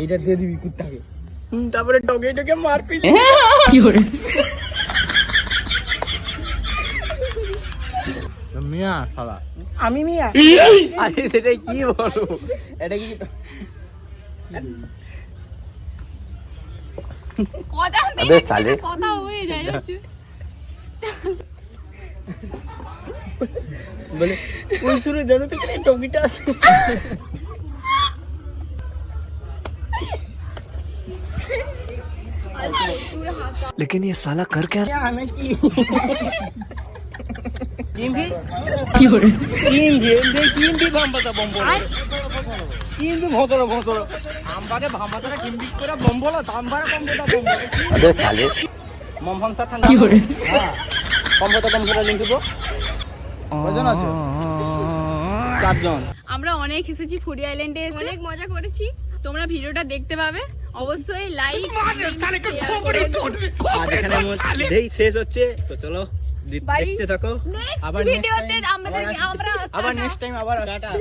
এইটা দিয়ে দিবি কুত্তাকে। তারপরে টকে টকে মারপিট। কি করে মিয়া শালা। আমি মিয়া আরে সেটা কি বলো, এটা কি अबे साले কথা হয়ে যায় যাচ্ছে। বলে ওই শুরু জানো তো টকিটা আছে। लेकिन ये साला कर क्या আমি কি কি করে কিমবি ভাম্বাতা বম্বল কিমবি ভসলো ভসলো আমবারে ভাম্বাতা কিমবি করে বম্বল তামবারে বম্বটা বম্বল अबे साले মম ভামসা ঠান্ডা কি করে হ্যাঁ বম্বটা বম্বটা লিংক দিব কয়জন আছে 4 জন। আমরা অনেক এসেছি ফুডি আইল্যান্ডে, অনেক মজা করেছি। তোমরা ভিডিওটা দেখতে পাবে, অবশ্যই লাইক আজ এখানে এই শেষ হচ্ছে, তো চলো দেখতে থাকো। আবার ভিডিওতে আমরা আবার নেক্সট টাইম আবার টাটা।